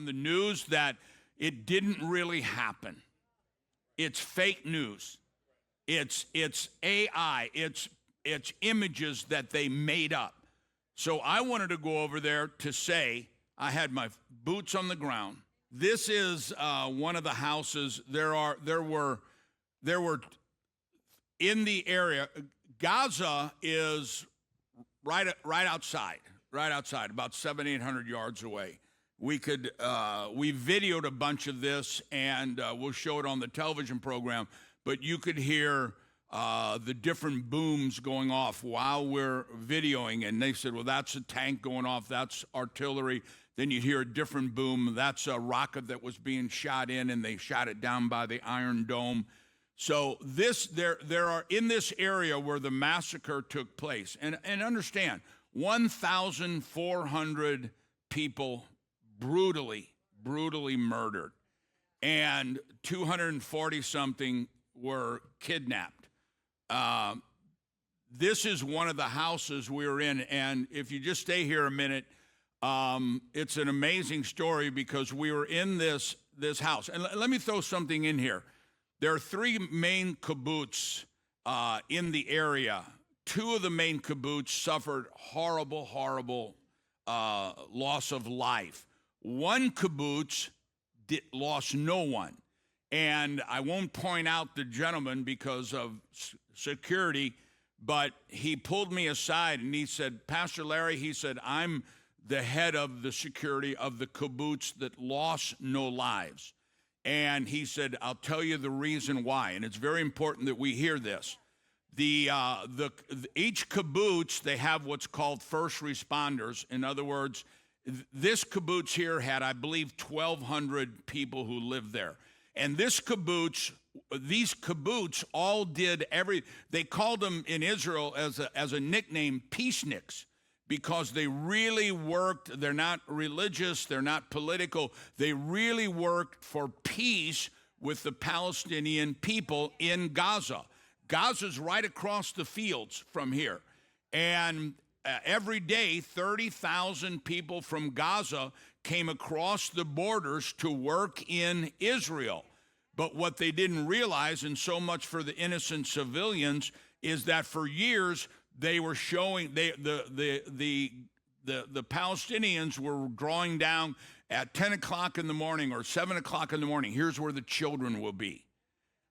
on the news that it didn't really happen. It's fake news. It's AI. It's images that they made up. So I wanted to go over there to say I had my boots on the ground. This is one of the houses. There were in the area. Gaza is right outside, about 700-800 yards away. We videoed a bunch of this, and we'll show it on the television program. But you could hear the different booms going off while we're videoing, and they said, well, that's a tank going off, that's artillery. Then you hear a different boom, that's a rocket that was being shot in, and they shot it down by the Iron Dome. So there are in this area where the massacre took place, and understand, 1,400 people brutally murdered, and 240-something were kidnapped. This is one of the houses we were in, and if you just stay here a minute, it's an amazing story because we were in this house. And let me throw something in here. There are three main kibbutz in the area. Two of the main kibbutz suffered horrible loss of life. One kibbutz lost no one. And I won't point out the gentleman because of security, but he pulled me aside and he said, Pastor Larry, he said, I'm the head of the security of the kibbutz that lost no lives. And he said, I'll tell you the reason why. And it's very important that we hear this. Each kibbutz, they have what's called first responders. In other words, this kibbutz here had, I believe, 1,200 people who lived there. And these kibbutz all did they called them in Israel as a nickname, peaceniks, because they really worked. They're not religious, they're not political. They really worked for peace with the Palestinian people in Gaza. Gaza's right across the fields from here. And every day, 30,000 people from Gaza came across the borders to work in Israel. But what they didn't realize, and so much for the innocent civilians, is that for years they were showing the Palestinians were drawing down at 10 o'clock in the morning or 7 o'clock in the morning. Here's where the children will be.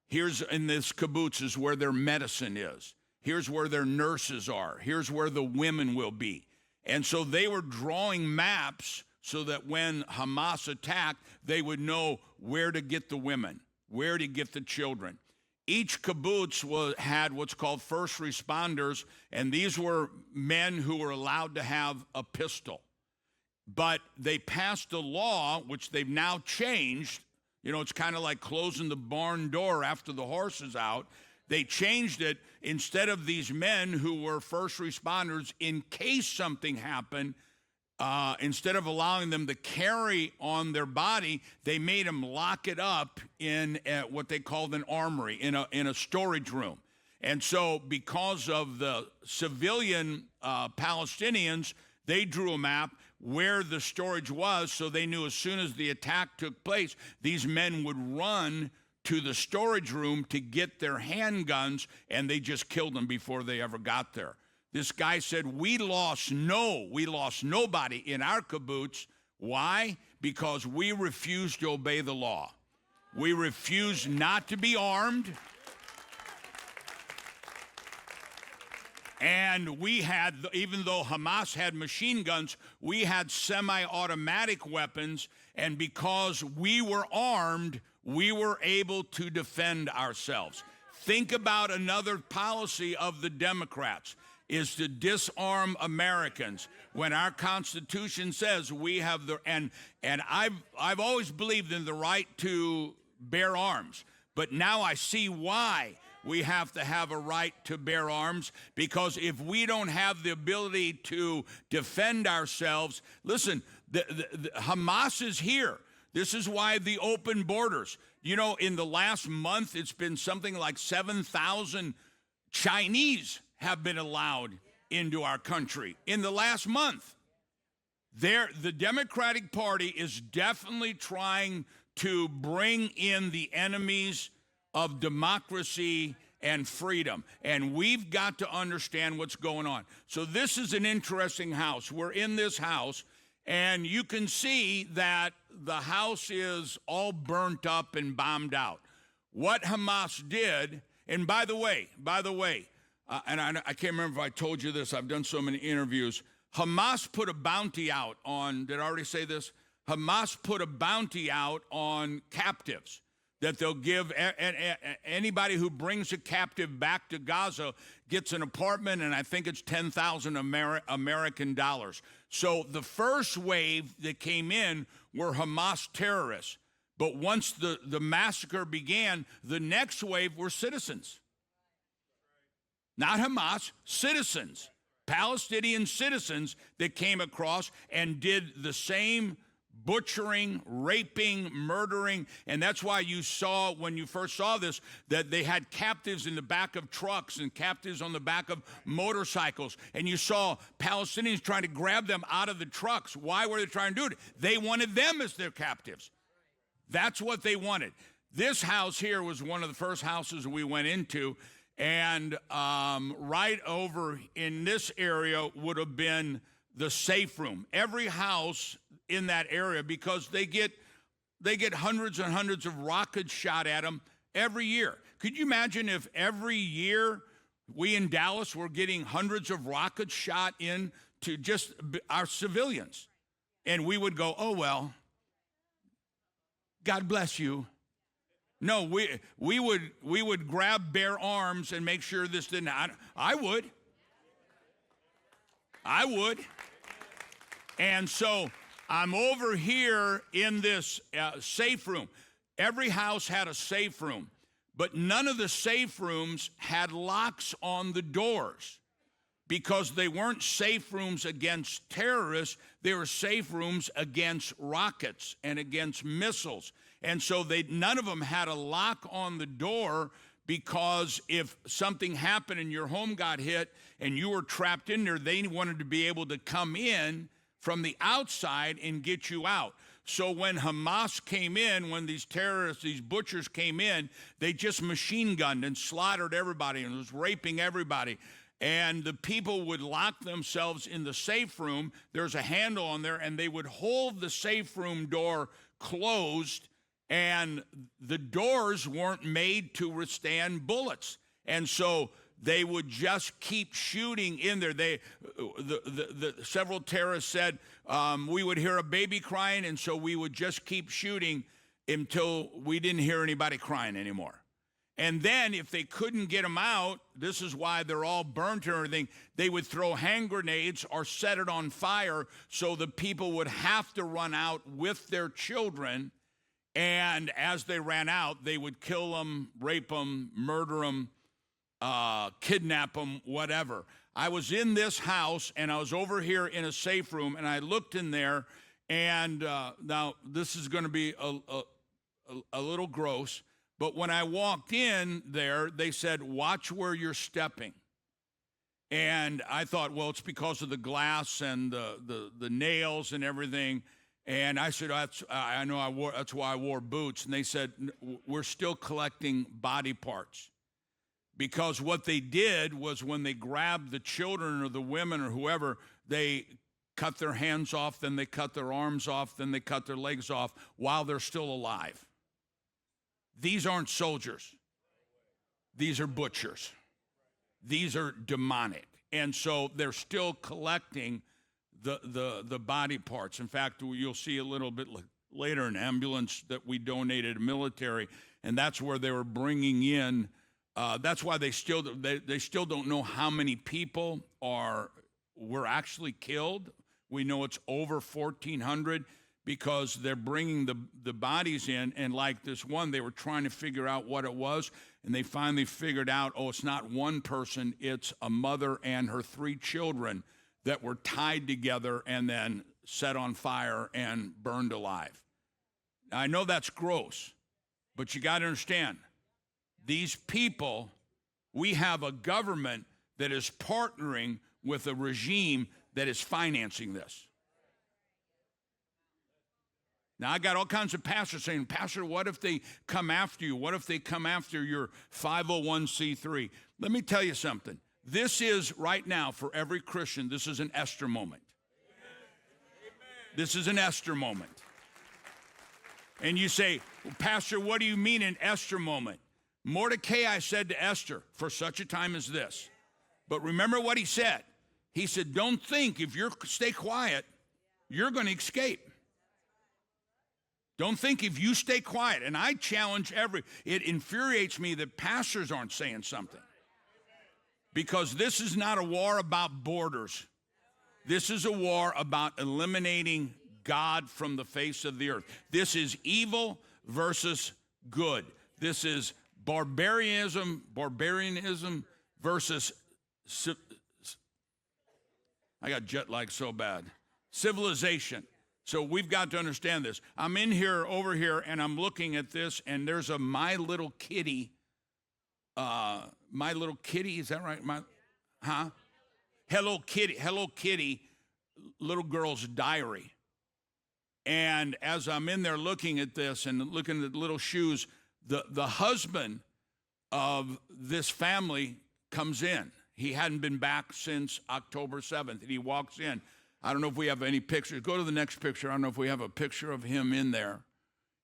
Here's in this kibbutz is where their medicine is. Here's where their nurses are. Here's where the women will be. And so they were drawing maps so that when Hamas attacked, they would know where to get the women, where to get the children. Each kibbutz had what's called first responders, and these were men who were allowed to have a pistol. But they passed a law, which they've now changed. You know, it's kind of like closing the barn door after the horse is out. They changed it. Instead of these men who were first responders, in case something happened, instead of allowing them to carry on their body, they made them lock it up in what they called an armory, in a storage room. And so because of the civilian Palestinians, they drew a map where the storage was, so they knew as soon as the attack took place, these men would run to the storage room to get their handguns, and they just killed them before they ever got there. This guy said, we lost nobody in our kibbutz. Why? Because we refused to obey the law. We refused not to be armed. And we had, even though Hamas had machine guns, we had semi-automatic weapons. And because we were armed, we were able to defend ourselves. Think about another policy of the Democrats, is to disarm Americans, when our Constitution says we have the, and I've always believed in the right to bear arms, but now I see why we have to have a right to bear arms, because if we don't have the ability to defend ourselves, listen, the Hamas is here. This is why the open borders. You know, in the last month, it's been something like 7,000 Chinese have been allowed into our country in the last month. The Democratic Party is definitely trying to bring in the enemies of democracy and freedom. And we've got to understand what's going on. So this is an interesting house. We're in this house, and you can see that the house is all burnt up and bombed out. What Hamas did, and by the way, and I can't remember if I told you this, I've done so many interviews. Hamas put a bounty out on, did I already say this? Hamas put a bounty out on captives that they'll give anybody who brings a captive back to Gaza gets an apartment, and I think it's 10,000 American dollars. So the first wave that came in were Hamas terrorists. But once the massacre began, the next wave were citizens. Not Hamas, citizens. Palestinian citizens that came across and did the same butchering, raping, murdering. And that's why you saw, when you first saw this, that they had captives in the back of trucks and captives on the back of motorcycles. And you saw Palestinians trying to grab them out of the trucks. Why were they trying to do it? They wanted them as their captives. That's what they wanted. This house here was one of the first houses we went into. And right over in this area would have been the safe room. Every house in that area, because they get hundreds and hundreds of rockets shot at them every year. Could you imagine if every year we in Dallas were getting hundreds of rockets shot into just our civilians? And we would go, oh, well, God bless you. No, we would grab bare arms and make sure this didn't happen. I would. And so I'm over here in this safe room. Every house had a safe room, but none of the safe rooms had locks on the doors because they weren't safe rooms against terrorists. They were safe rooms against rockets and against missiles. And so none of them had a lock on the door, because if something happened and your home got hit and you were trapped in there, they wanted to be able to come in from the outside and get you out. So when Hamas came in, when these terrorists, these butchers came in, they just machine gunned and slaughtered everybody and was raping everybody. And the people would lock themselves in the safe room. There's a handle on there, and they would hold the safe room door closed, and the doors weren't made to withstand bullets. And so they would just keep shooting in there. Several terrorists said we would hear a baby crying, and so we would just keep shooting until we didn't hear anybody crying anymore. And then if they couldn't get them out, this is why they're all burnt and everything, they would throw hand grenades or set it on fire, so the people would have to run out with their children. And as they ran out, they would kill them, rape them, murder them, kidnap them, whatever. I was in this house, and I was over here in a safe room, and I looked in there, and now this is going to be a little gross, but when I walked in there, they said, watch where you're stepping. And I thought, well, it's because of the glass and the nails and everything. And I said, that's why I wore boots. And they said, we're still collecting body parts. Because what they did was, when they grabbed the children or the women or whoever, they cut their hands off, then they cut their arms off, then they cut their legs off while they're still alive. These aren't soldiers. These are butchers. These are demonic. And so they're still collecting the body parts. In fact, you'll see a little bit later an ambulance that we donated to military, and that's where they were bringing in. That's why they still don't know how many people were actually killed. We know it's over 1,400 because they're bringing the bodies in, and like this one, they were trying to figure out what it was, and they finally figured out, oh, it's not one person, it's a mother and her 3 children that were tied together and then set on fire and burned alive. Now, I know that's gross, but you got to understand, these people, we have a government that is partnering with a regime that is financing this. Now, I got all kinds of pastors saying, Pastor, what if they come after you? What if they come after your 501c3? Let me tell you something. This is, right now, for every Christian, this is an Esther moment. This is an Esther moment. And you say, well, Pastor, what do you mean an Esther moment? Mordecai said to Esther, for such a time as this. But remember what he said. He said, don't think if you stay quiet, you're going to escape. Don't think if you stay quiet. And I challenge it infuriates me that pastors aren't saying something. Because this is not a war about borders. This is a war about eliminating God from the face of the earth. This is evil versus good. This is barbarianism versus, I got jet lag so bad, civilization. So we've got to understand this. I'm over here, and I'm looking at this, and there's a My Little Kitty. My Little Kitty, is that right? Hello Kitty, little girl's diary. And as I'm in there looking at this and looking at the little shoes, the husband of this family comes in. He hadn't been back since October 7th, and he walks in. I don't know if we have any pictures. Go to the next picture. I don't know if we have a picture of him in there.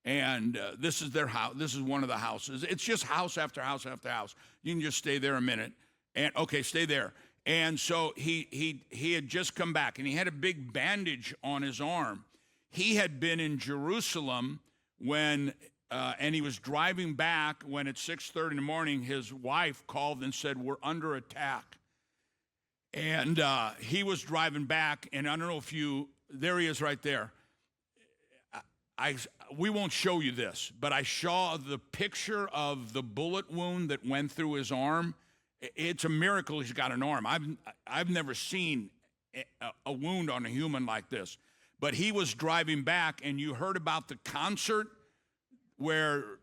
And this is their house. This is one of the houses. It's just house after house after house. You can just stay there a minute. And okay, stay there. And so he had just come back, and he had a big bandage on his arm. He had been in Jerusalem when, and he was driving back when at 6:30 in the morning, his wife called and said, we're under attack. And he was driving back, and I don't know if there he is right there. We won't show you this, but I saw the picture of the bullet wound that went through his arm. It's a miracle he's got an arm. I've never seen a wound on a human like this. But he was driving back, and you heard about the concert where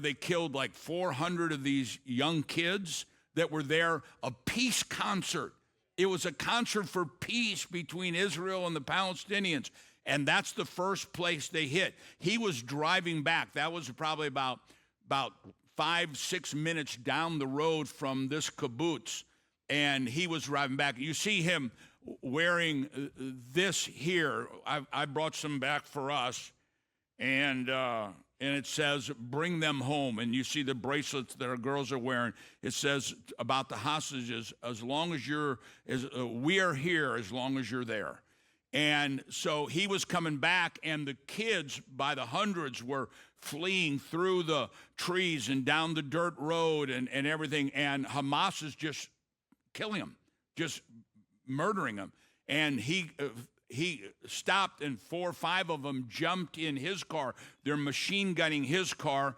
they killed like 400 of these young kids that were there, a peace concert. It was a concert for peace between Israel and the Palestinians, and that's the first place they hit. He was driving back. That was probably about 5-6 minutes down the road from this kibbutz, and he was driving back. You see him wearing this here. I brought some back for us, and it says, bring them home. And you see the bracelets that our girls are wearing. It says about the hostages, as long as we are here, as long as you're there. And so he was coming back, and the kids by the hundreds were fleeing through the trees and down the dirt road and everything. And Hamas is just killing them, just murdering them. And he stopped, and 4 or 5 of them jumped in his car. They're machine gunning his car.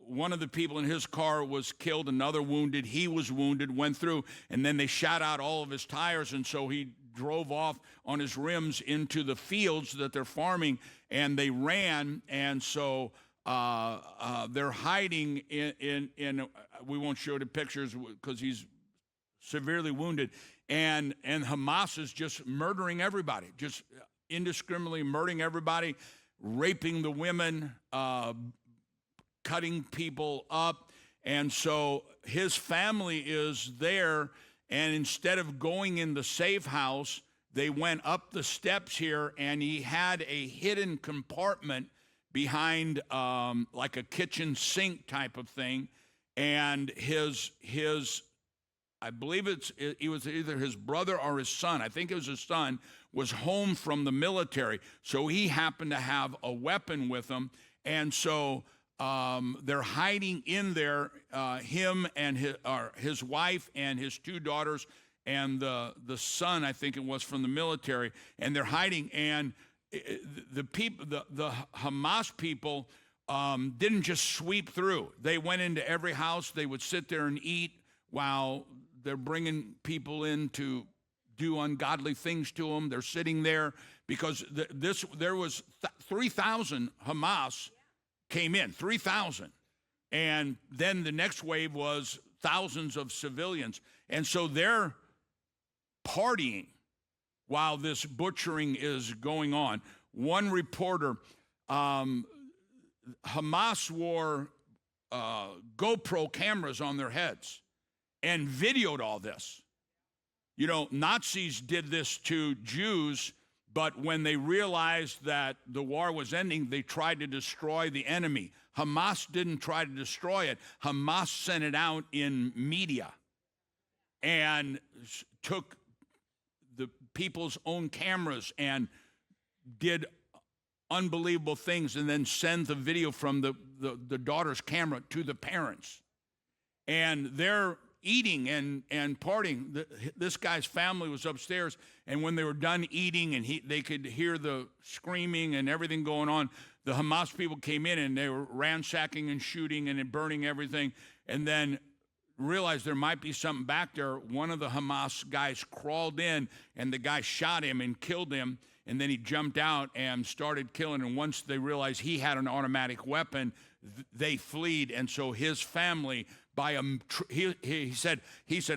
One of the people in his car was killed, another wounded. He was wounded, went through, and then they shot out all of his tires, and so he drove off on his rims into the fields that they're farming, and they ran, and so they're hiding in we won't show the pictures because he's severely wounded, and Hamas is just murdering everybody, just indiscriminately murdering everybody, raping the women, cutting people up. And so his family is there, and instead of going in the safe house, they went up the steps here, and he had a hidden compartment behind like a kitchen sink type of thing, and his I believe it was either his brother or his son, I think it was his son, was home from the military. So he happened to have a weapon with him. And so they're hiding in there, him and his wife and his 2 daughters and the son, I think it was, from the military. And they're hiding. And the Hamas people didn't just sweep through. They went into every house. They would sit there and eat while they're bringing people in to do ungodly things to them. They're sitting there because there was 3,000 Hamas came in, 3,000. And then the next wave was thousands of civilians. And so they're partying while this butchering is going on. one reporter, Hamas wore GoPro cameras on their heads and videoed all this. You know, Nazis did this to Jews, but when they realized that the war was ending, they tried to destroy the enemy. Hamas didn't try to destroy it. Hamas sent it out in media and took the people's own cameras and did unbelievable things, and then send the video from the daughter's camera to the parents. And they're eating and partying. This guy's family was upstairs, and when they were done eating and they could hear the screaming and everything going on, the Hamas people came in and they were ransacking and shooting and burning everything, and then realized there might be something back there. One of the Hamas guys crawled in, and the guy shot him and killed him, and then he jumped out and started killing. And once they realized he had an automatic weapon, they fled. And so his family, he said,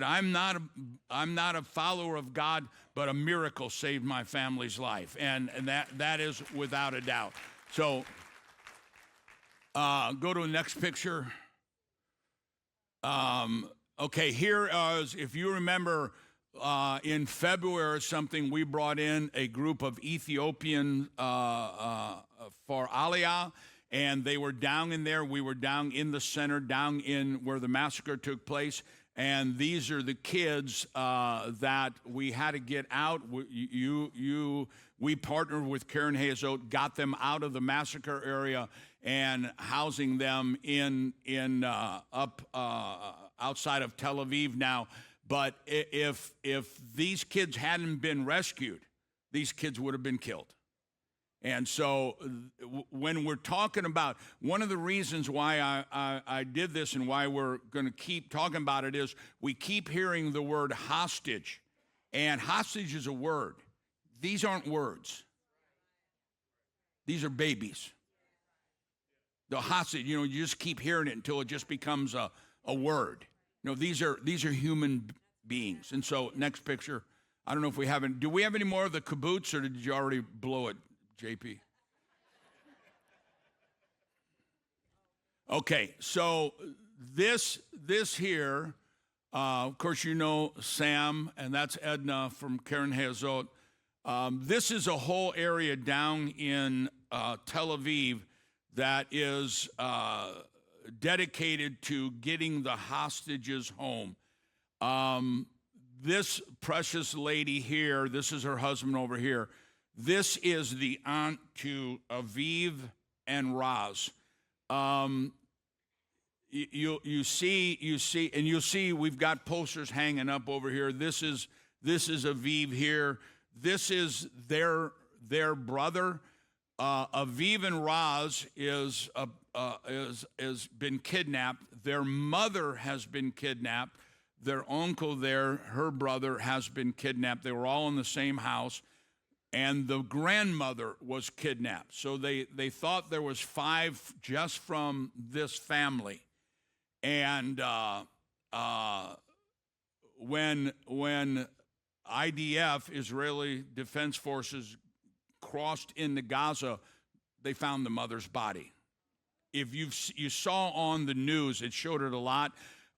I'm not a follower of God, but a miracle saved my family's life, and that is without a doubt. So go to the next picture. Okay, here is, if you remember, in February or something, we brought in a group of Ethiopian for Aliyah, and they were down in there. We were down in the center, down in where the massacre took place, and these are the kids that we had to get out. We partnered with Karen Hazot, got them out of the massacre area and housing them in up outside of Tel Aviv now. But if these kids hadn't been rescued, these kids would have been killed. And so when we're talking about, one of the reasons why I did this and why we're going to keep talking about it is we keep hearing the word hostage. And hostage is a word. These aren't words. These are babies. The hostage, you just keep hearing it until it just becomes a word. These are human beings. And so, next picture. I don't know if we haven't. Do we have any more of the kibbutz, or did you already blow it, JP? Okay, so this here, of course, Sam, and that's Edna from Karen Hazot. This is a whole area down in Tel Aviv that is dedicated to getting the hostages home. This precious lady here, this is her husband over here. This is the aunt to Aviv and Raz. You'll see we've got posters hanging up over here. This is Aviv here. This is their brother. Aviv and Raz is been kidnapped. Their mother has been kidnapped. Their uncle there, her brother, has been kidnapped. They were all in the same house, and the grandmother was kidnapped. So they thought there was 5 just from this family. And when IDF, Israeli Defense Forces, crossed into Gaza, they found the mother's body. If you saw on the news, it showed it a lot.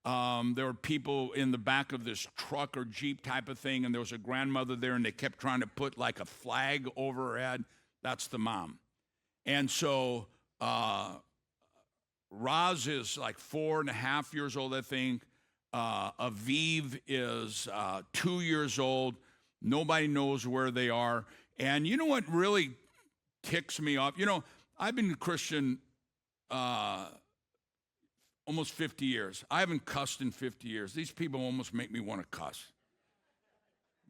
There were people in the back of this truck or Jeep type of thing, and there was a grandmother there, and they kept trying to put like a flag over her head. That's the mom. And so Raz is like 4.5 years old, I think. Aviv is 2 years old. Nobody knows where they are. And you know what really ticks me off? I've been a Christian almost 50 years. I haven't cussed in 50 years. These people almost make me want to cuss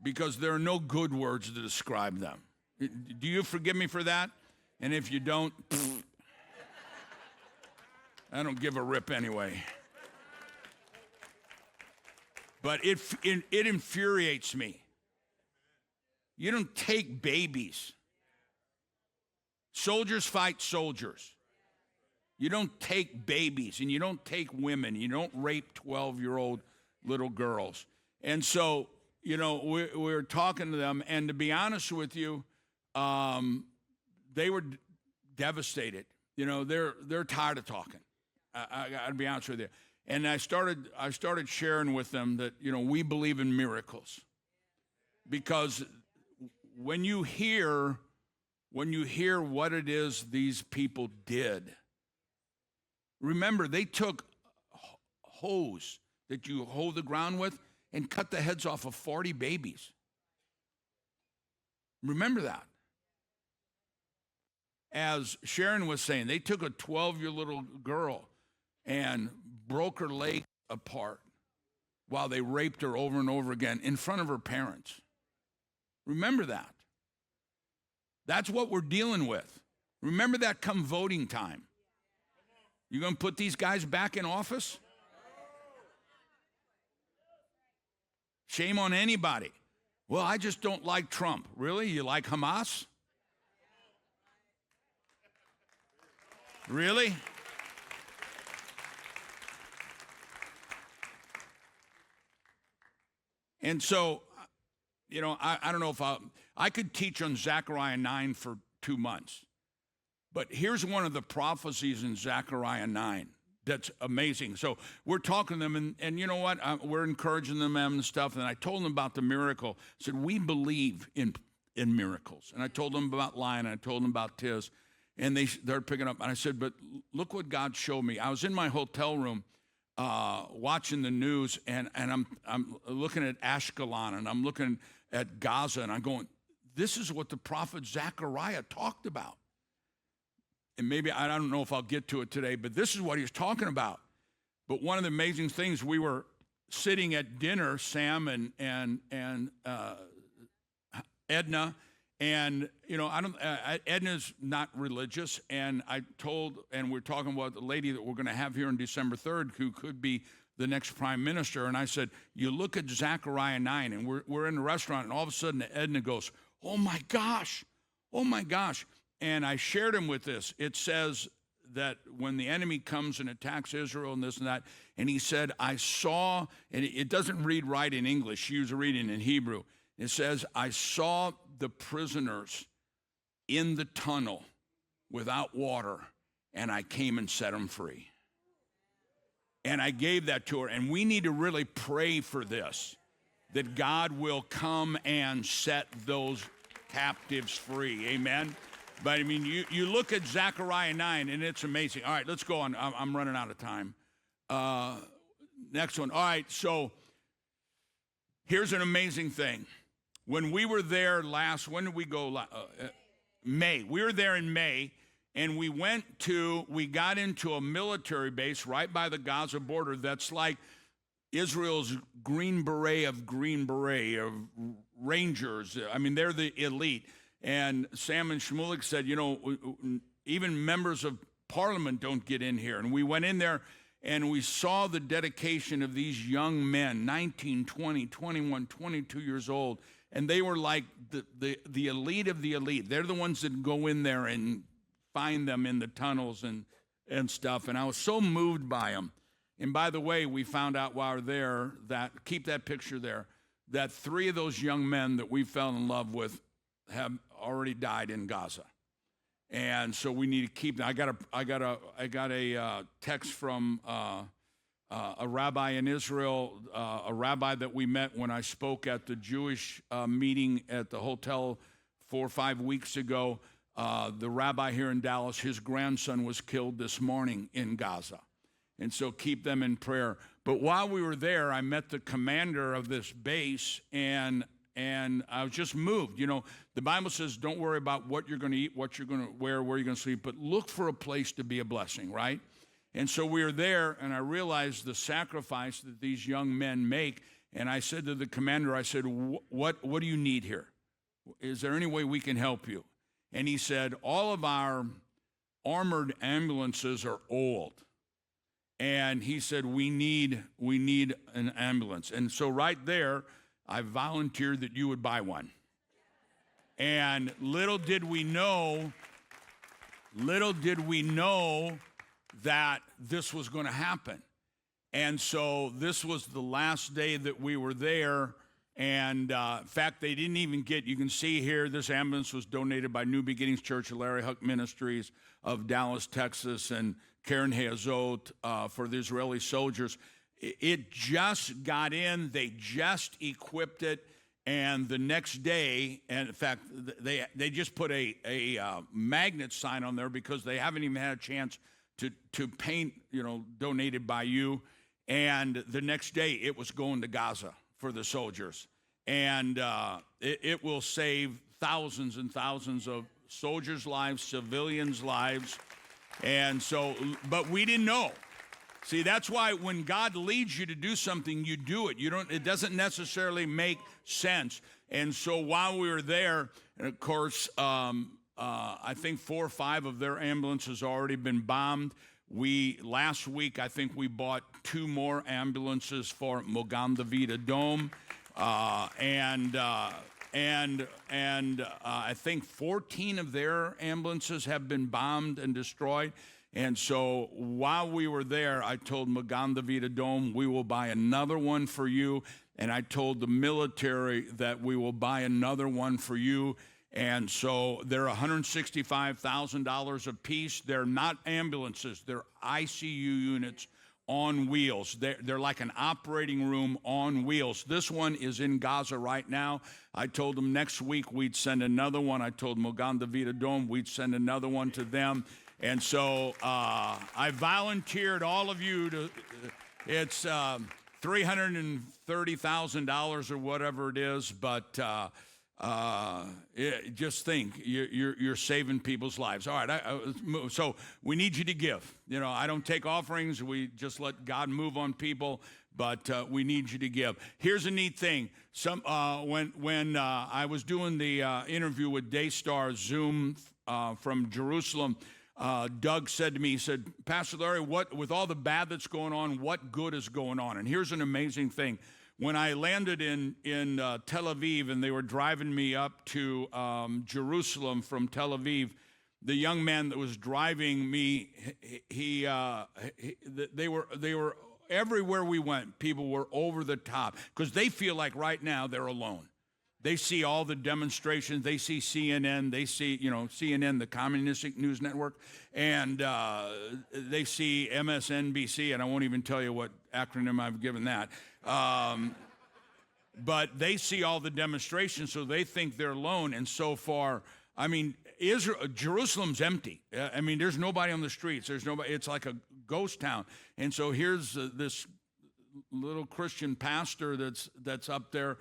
because there are no good words to describe them. Do you forgive me for that? And if you don't, I don't give a rip anyway. But it infuriates me. You don't take babies. Soldiers fight soldiers. You don't take babies, and you don't take women. You don't rape 12-year-old little girls. And so, we're talking to them, and to be honest with you, they were devastated. You know, they're tired of talking. I got to be honest with you. And I started sharing with them that, you know, we believe in miracles. Because when you hear what it is these people did, remember, they took hose that you hoe the ground with and cut the heads off of 40 babies. Remember that. As Sharon was saying, they took a 12-year little girl and broke her leg apart while they raped her over and over again in front of her parents. Remember that. That's what we're dealing with. Remember that come voting time. You going to put these guys back in office? Shame on anybody. Well, I just don't like Trump. Really? You like Hamas? Really? And so, you know, I don't know if I could teach on Zechariah 9 for 2 months. But here's one of the prophecies in Zechariah 9 that's amazing. So we're talking to them, and you know what? We're encouraging them and stuff. And I told them about the miracle. I said, we believe in miracles. And I told them about Lion, and I told them about Tiz. And they're picking up. And I said, but look what God showed me. I was in my hotel room watching the news, and I'm looking at Ashkelon, and I'm looking at Gaza, and I'm going, this is what the prophet Zechariah talked about. And maybe, I don't know if I'll get to it today, but this is what he was talking about. But one of the amazing things, we were sitting at dinner, Sam and Edna, and, you know, Edna's not religious, and we're talking about the lady that we're going to have here on December 3rd who could be the next prime minister. And I said, you look at Zechariah 9, and we're in the restaurant, and all of a sudden Edna goes, oh my gosh. And I shared him with this. It says that when the enemy comes and attacks Israel and this and that, and he said, I saw, and it doesn't read right in English. She was reading in Hebrew. It says, I saw the prisoners in the tunnel without water, and I came and set them free. And I gave that to her. And we need to really pray for this, that God will come and set those captives free. Amen? But, I mean, you look at Zechariah 9, and it's amazing. All right, let's go on. I'm running out of time. Next one. All right, so here's an amazing thing. When we were there when did we go? May. We were there in May, and we got into a military base right by the Gaza border that's like Israel's Green Beret of Rangers. I mean, they're the elite. And Sam and Shmulik said, you know, even members of parliament don't get in here. And we went in there, and we saw the dedication of these young men, 19, 20, 21, 22 years old. And they were like the elite of the elite. They're the ones that go in there and find them in the tunnels and stuff. And I was so moved by them. And by the way, we found out while we were there that, keep that picture there, that 3 of those young men that we fell in love with have already died in Gaza. And so we need to keep them. I got a text from a rabbi in Israel, a rabbi that we met when I spoke at the Jewish meeting at the hotel 4 or 5 weeks ago. The rabbi here in Dallas, his grandson was killed this morning in Gaza. And so keep them in prayer. But while we were there, I met the commander of this base, and I was just moved. You know, the Bible says don't worry about what you're going to eat, what you're going to wear, where you're going to sleep, but look for a place to be a blessing, right? And so we were there, and I realized the sacrifice that these young men make. And I said to the commander, I said, what do you need here? Is there any way we can help you? And he said, all of our armored ambulances are old. And he said, we need an ambulance. And so right there, I volunteered that you would buy one. And little did we know that this was going to happen. And so this was the last day that we were there, And in fact, they didn't even get, you can see here, this ambulance was donated by New Beginnings Church of Larry Huch Ministries of Dallas, Texas, and Karen Hazot for the Israeli soldiers. It just got in, they just equipped it, and the next day, and in fact, they just put a magnet sign on there because they haven't even had a chance to paint, donated by you. And the next day, it was going to Gaza for the soldiers. And it will save thousands and thousands of soldiers' lives, civilians' lives. And so, but we didn't know. See, that's why when God leads you to do something, you do it. It doesn't necessarily make sense. And so while we were there, and of course, I think 4 or 5 of their ambulances already been bombed. Last week, I think we bought 2 more ambulances for Mogan David Dome. And I think 14 of their ambulances have been bombed and destroyed. And so while we were there, I told Mogan David Dome, we will buy another one for you. And I told the military that we will buy another one for you. And so they're $165,000 a piece. They're not ambulances. They're ICU units on wheels. They're like an operating room on wheels. This one is in Gaza right now. I told them next week we'd send another one. I told Mogan David Dome we'd send another one to them. And so I volunteered all of you to, it's $330,000 or whatever it is, but just think, you're saving people's lives. All right, so we need you to give. I don't take offerings. We just let God move on people, but we need you to give. Here's a neat thing. When I was doing the interview with Daystar Zoom from Jerusalem, Doug said to me, he said, Pastor Larry, with all the bad that's going on, what good is going on? And here's an amazing thing. When I landed in Tel Aviv and they were driving me up to Jerusalem from Tel Aviv, the young man that was driving me, they were everywhere we went, people were over the top because they feel like right now they're alone. They see all the demonstrations. They see CNN. They see, CNN, the communistic news network, and they see MSNBC, and I won't even tell you what acronym I've given that. But they see all the demonstrations, so they think they're alone. And so far, Jerusalem's empty. There's nobody on the streets. There's nobody. It's like a ghost town. And so here's this little Christian pastor that's up there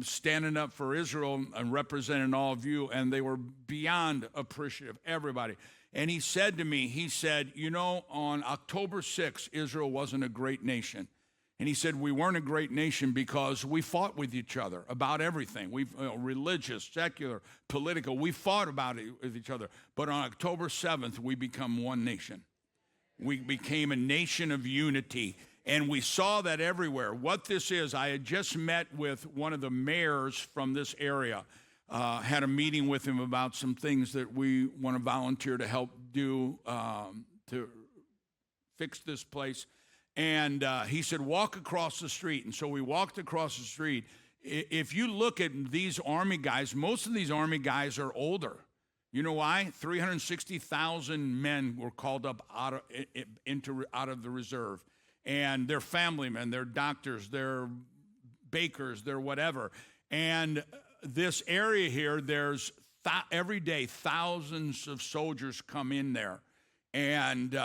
standing up for Israel and representing all of you, and they were beyond appreciative, everybody. And he said to me, on October 6th, Israel wasn't a great nation. And he said, we weren't a great nation because we fought with each other about everything. Religious, secular, political, we fought about it with each other. But on October 7th, we become one nation. We became a nation of unity. And we saw that everywhere. What this is, I had just met with one of the mayors from this area, had a meeting with him about some things that we want to volunteer to help do to fix this place. And he said, walk across the street. And so we walked across the street. If you look at these Army guys, most of these Army guys are older. You know why? 360,000 men were called up out of the reserve. And they're family men, they're doctors, they're bakers, they're whatever. And this area here, there's every day thousands of soldiers come in there. And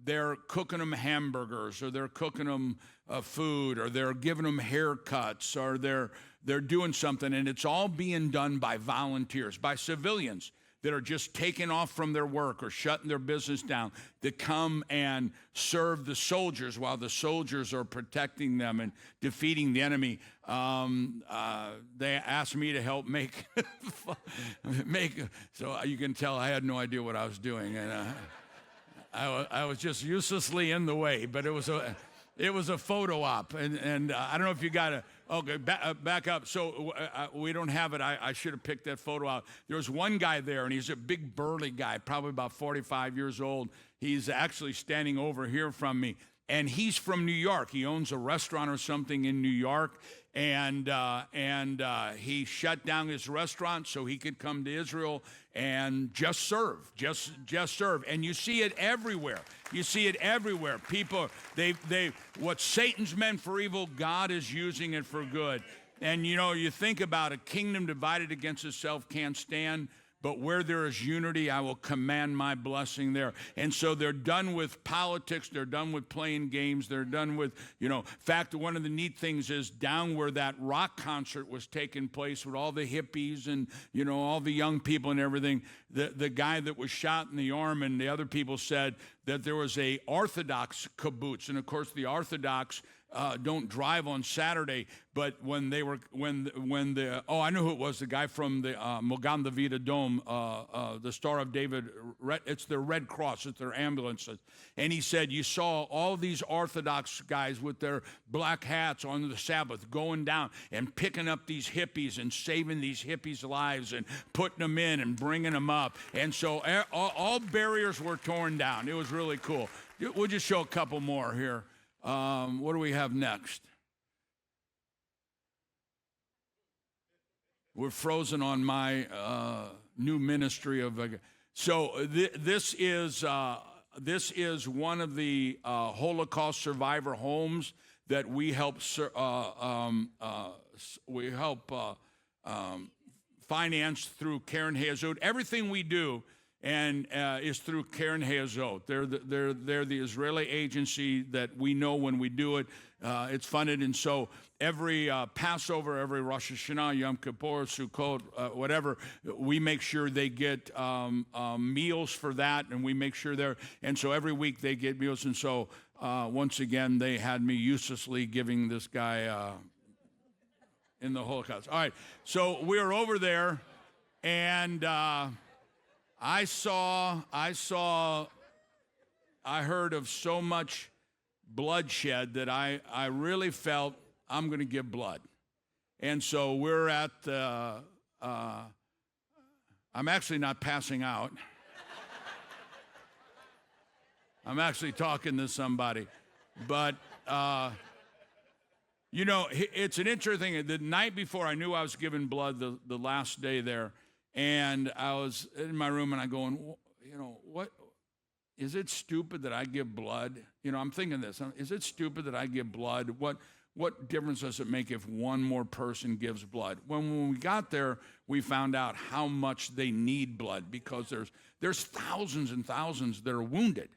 they're cooking them hamburgers, or they're cooking them food, or they're giving them haircuts, or they're doing something. And it's all being done by volunteers, by civilians that are just taking off from their work or shutting their business down to come and serve the soldiers while the soldiers are protecting them and defeating the enemy. They asked me to help make, so you can tell I had no idea what I was doing. And I was just uselessly in the way, but it was a photo op. And I don't know if you got okay, back up. So we don't have it. I should have picked that photo out. There was one guy there, and he's a big burly guy, probably about 45 years old. He's actually standing over here from me, and he's from New York. He owns a restaurant or something in New York, and he shut down his restaurant so he could come to Israel and just serve. And you see it everywhere. You see it everywhere. People, what Satan's meant for evil, God is using it for good. And you think about a kingdom divided against itself can't stand. But where there is unity, I will command my blessing there. And so they're done with politics. They're done with playing games. They're done with, in fact, one of the neat things is down where that rock concert was taking place with all the hippies and, all the young people and everything, the guy that was shot in the arm and the other people said that there was a Orthodox kibbutz. And, of course, the Orthodox don't drive on Saturday, but I know who it was, the guy from the Magen David Dome, the Star of David, it's their Red Cross, it's their ambulances. And he said, you saw all these Orthodox guys with their black hats on the Sabbath going down and picking up these hippies and saving these hippies' lives and putting them in and bringing them up. And so all barriers were torn down. It was really cool. We'll just show a couple more here. What do we have next? We're frozen on my new ministry of. So this is one of the Holocaust survivor homes that we help finance through Karen Hazot. Everything we do and is through Karen Hazot. They're the Israeli agency that we know when we do it. It's funded, and so every Passover, every Rosh Hashanah, Yom Kippur, Sukkot, whatever, we make sure they get meals for that, and we make sure they're, and so every week they get meals, and so once again, they had me uselessly giving this guy in the Holocaust. All right, so we're over there, and I heard of so much bloodshed that I really felt I'm going to give blood. And so we're at I'm actually not passing out. I'm actually talking to somebody. But, it's an interesting thing. The night before I knew I was giving blood, the last day there, and I was in my room and I going, what, is it stupid that I give blood? I'm thinking this, is it stupid that I give blood? What difference does it make if one more person gives blood? When we got there, we found out how much they need blood because there's thousands and thousands that are wounded,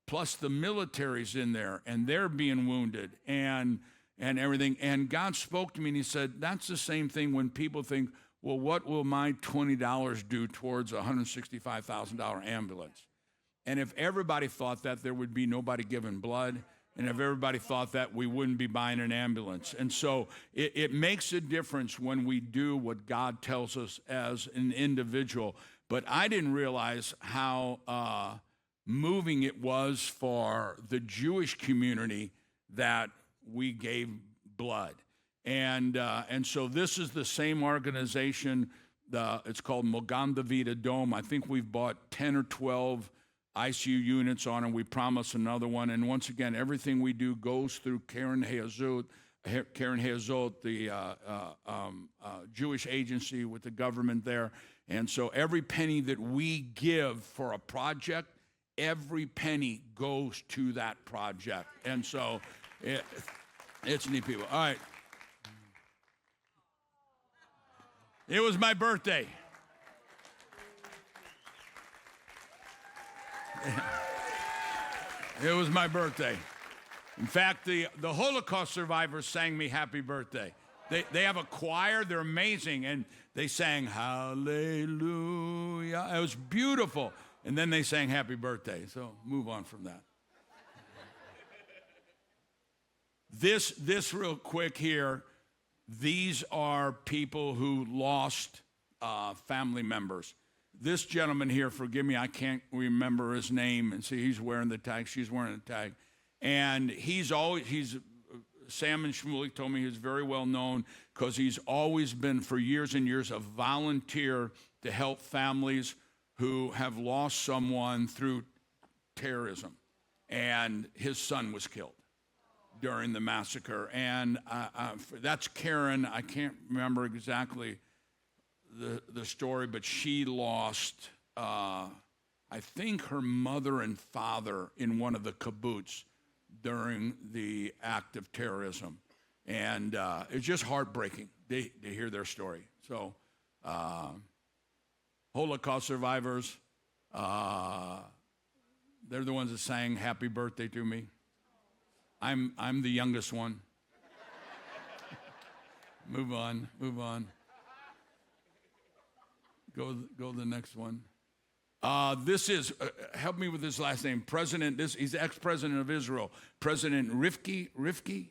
plus the military's in there and they're being wounded and everything. And God spoke to me and he said, that's the same thing when people think, well, what will my $20 do towards a $165,000 ambulance? And if everybody thought that, there would be nobody giving blood. And if everybody thought that, we wouldn't be buying an ambulance. And so it makes a difference when we do what God tells us as an individual. But I didn't realize how moving it was for the Jewish community that we gave blood. And so this is the same organization. It's called Magen David Dome. I think we've bought 10 or 12 ICU units on, and we promise another one. And once again, everything we do goes through Karen Hazot, the Jewish agency with the government there. And so every penny that we give for a project, every penny goes to that project. And so it's neat people. All right. It was my birthday. It was my birthday. In fact, the Holocaust survivors sang me happy birthday. They have a choir. They're amazing. And they sang hallelujah. It was beautiful. And then they sang happy birthday. So move on from that. This real quick here. These are people who lost family members. This gentleman here, forgive me, I can't remember his name. And see, he's wearing the tag, she's wearing the tag. And Sam and Shmulik told me he's very well known because he's always been, for years and years, a volunteer to help families who have lost someone through terrorism. And his son was killed during the massacre. And that's Karen. I can't remember exactly the story, but she lost, I think, her mother and father in one of the kibbutz during the act of terrorism. And it's just heartbreaking to hear their story. So Holocaust survivors, they're the ones that sang happy birthday to me. I'm the youngest one. Move on. Go to the next one. This is, help me with his last name, he's the ex-president of Israel, President Rifki,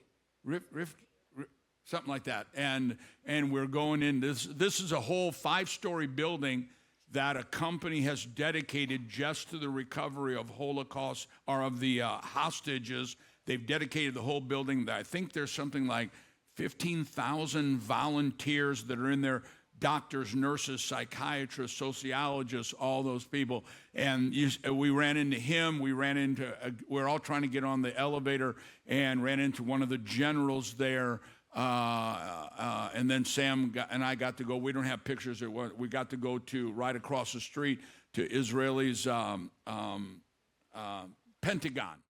something like that. And we're going in, this is a whole 5-story building that a company has dedicated just to the recovery of Holocaust, or of the hostages. They've dedicated the whole building. I think there's something like 15,000 volunteers that are in there. Doctors, nurses, psychiatrists, sociologists, all those people. And we ran into him. We're all trying to get on the elevator and ran into one of the generals there. And then Sam and I got to go. We don't have pictures. We got to go to right across the street to Israeli's Pentagon.